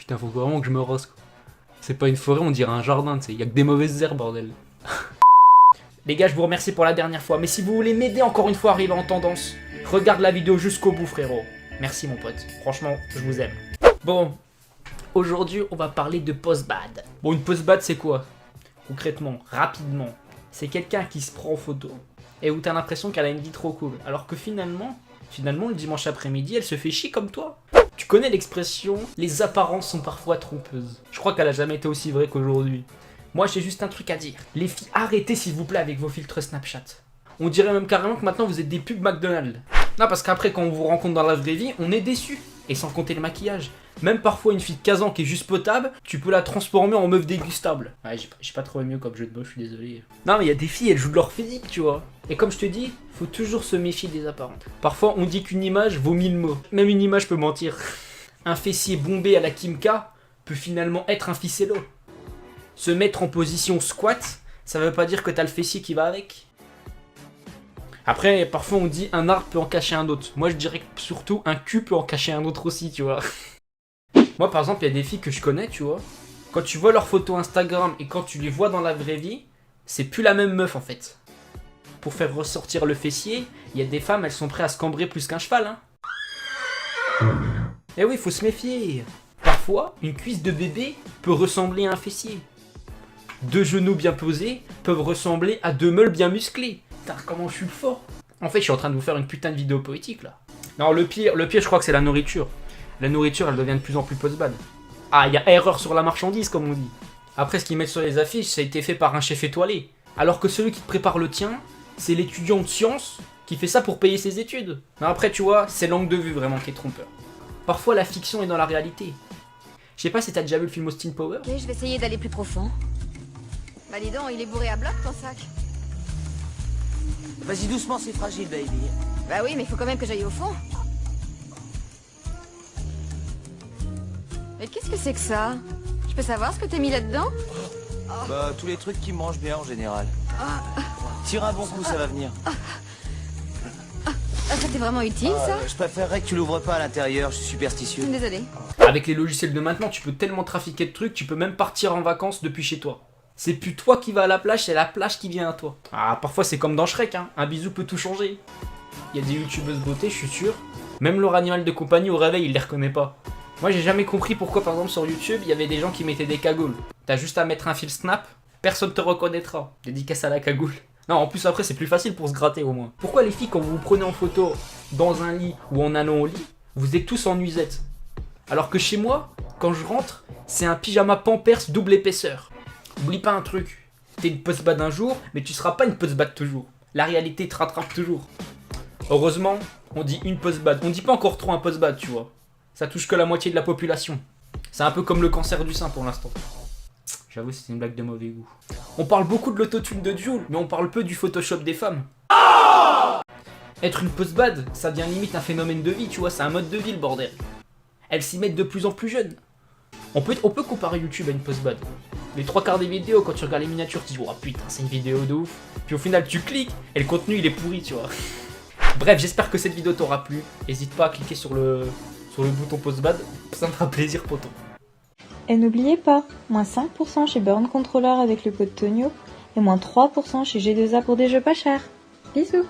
Putain, faut vraiment que je me rase, quoi. C'est pas une forêt, on dirait un jardin, tu sais. Y'a que des mauvaises herbes, bordel. Les gars, je vous remercie pour la dernière fois. Mais si vous voulez m'aider encore une fois à arriver en tendance, regarde la vidéo jusqu'au bout, frérot. Merci, mon pote. Franchement, je vous aime. Bon, aujourd'hui, on va parler de post-bad. Bon, une post-bad, c'est quoi? Concrètement, rapidement, c'est quelqu'un qui se prend en photo et où t'as l'impression qu'elle a une vie trop cool. Alors que finalement, le dimanche après-midi, elle se fait chier comme toi. Tu connais l'expression « les apparences sont parfois trompeuses ». Je crois qu'elle a jamais été aussi vraie qu'aujourd'hui. Moi, j'ai juste un truc à dire. Les filles, arrêtez s'il vous plaît avec vos filtres Snapchat. On dirait même carrément que maintenant vous êtes des pubs McDonald's. Non, parce qu'après, quand on vous rencontre dans la vraie vie, on est déçu. Et sans compter le maquillage. Même parfois, une fille de 15 ans qui est juste potable, tu peux la transformer en meuf dégustable. Ouais, j'ai pas trouvé mieux comme jeu de mots, je suis désolé. Non, mais il y a des filles, elles jouent de leur physique, tu vois. Et comme je te dis, faut toujours se méfier des apparences. Parfois, on dit qu'une image vaut 1000 mots. Même une image peut mentir. Un fessier bombé à la Kim K peut finalement être un ficello. Se mettre en position squat, ça veut pas dire que t'as le fessier qui va avec. Après, parfois on dit un arbre peut en cacher un autre. Moi je dirais que surtout un cul peut en cacher un autre aussi, tu vois. Moi par exemple, il y a des filles que je connais, tu vois. Quand tu vois leurs photos Instagram et quand tu les vois dans la vraie vie, c'est plus la même meuf en fait. Pour faire ressortir le fessier, il y a des femmes, elles sont prêtes à se cambrer plus qu'un cheval, hein. Eh oui, faut se méfier. Parfois, une cuisse de bébé peut ressembler à un fessier. Deux genoux bien posés peuvent ressembler à deux meules bien musclés. Putain, comment je suis fort. En fait, je suis en train de vous faire une putain de vidéo poétique, là. Non, le pire, je crois que c'est la nourriture. La nourriture, elle devient de plus en plus post-bad. Ah, il y a erreur sur la marchandise, comme on dit. Après, ce qu'ils mettent sur les affiches, ça a été fait par un chef étoilé. Alors que celui qui te prépare le tien, c'est l'étudiant de sciences qui fait ça pour payer ses études. Mais après, tu vois, c'est l'angle de vue vraiment qui est trompeur. Parfois, la fiction est dans la réalité. Je sais pas si t'as déjà vu le film Austin Powers. Ok, je vais essayer d'aller plus profond. Bah dis donc, il est bourré à bloc ton sac. Vas-y doucement, c'est fragile, baby. Bah oui, mais il faut quand même que j'aille au fond. Mais qu'est-ce que c'est que ça? Je peux savoir ce que t'as mis là-dedans? Bah, tous les trucs qui me mangent bien en général. Tire un bon coup, ça va venir. Ah, ça t'est vraiment utile, ça? Je préférerais que tu l'ouvres pas à l'intérieur, je suis superstitieux. Désolée. Avec les logiciels de maintenant, tu peux tellement trafiquer de trucs, tu peux même partir en vacances depuis chez toi. C'est plus toi qui vas à la plage, c'est la plage qui vient à toi. Ah, parfois c'est comme dans Shrek, hein. Un bisou peut tout changer. Il y a des youtubeuses beauté, je suis sûr. Même leur animal de compagnie au réveil, il les reconnaît pas. Moi j'ai jamais compris pourquoi par exemple sur YouTube, il y avait des gens qui mettaient des cagoules. T'as juste à mettre un fil Snap, personne te reconnaîtra. Dédicace à la cagoule. Non, en plus après c'est plus facile pour se gratter au moins. Pourquoi les filles quand vous vous prenez en photo dans un lit ou en allant au lit, vous êtes tous en nuisette? Alors que chez moi, quand je rentre, c'est un pyjama Pampers double épaisseur. Oublie pas un truc, t'es une post-bad un jour, mais tu seras pas une post-bad toujours. La réalité te rattrape toujours. Heureusement, on dit une post-bad. On dit pas encore trop un post-bad, tu vois. Ça touche que la moitié de la population. C'est un peu comme le cancer du sein pour l'instant. J'avoue, c'est une blague de mauvais goût. On parle beaucoup de l'autotune de Jul, mais on parle peu du Photoshop des femmes. Être une post-bad, ça devient limite un phénomène de vie, tu vois, c'est un mode de vie le bordel. Elles s'y mettent de plus en plus jeunes. On peut comparer YouTube à une post-bad. Les trois quarts des vidéos, quand tu regardes les miniatures, tu dis oh putain, c'est une vidéo de ouf. Puis au final, tu cliques et le contenu il est pourri, tu vois. Bref, j'espère que cette vidéo t'aura plu. N'hésite pas à cliquer sur le bouton post-bad, ça me fera plaisir, poto. Et n'oubliez pas, moins 5% chez Burn Controller avec le code Tonio et moins 3% chez G2A pour des jeux pas chers. Bisous.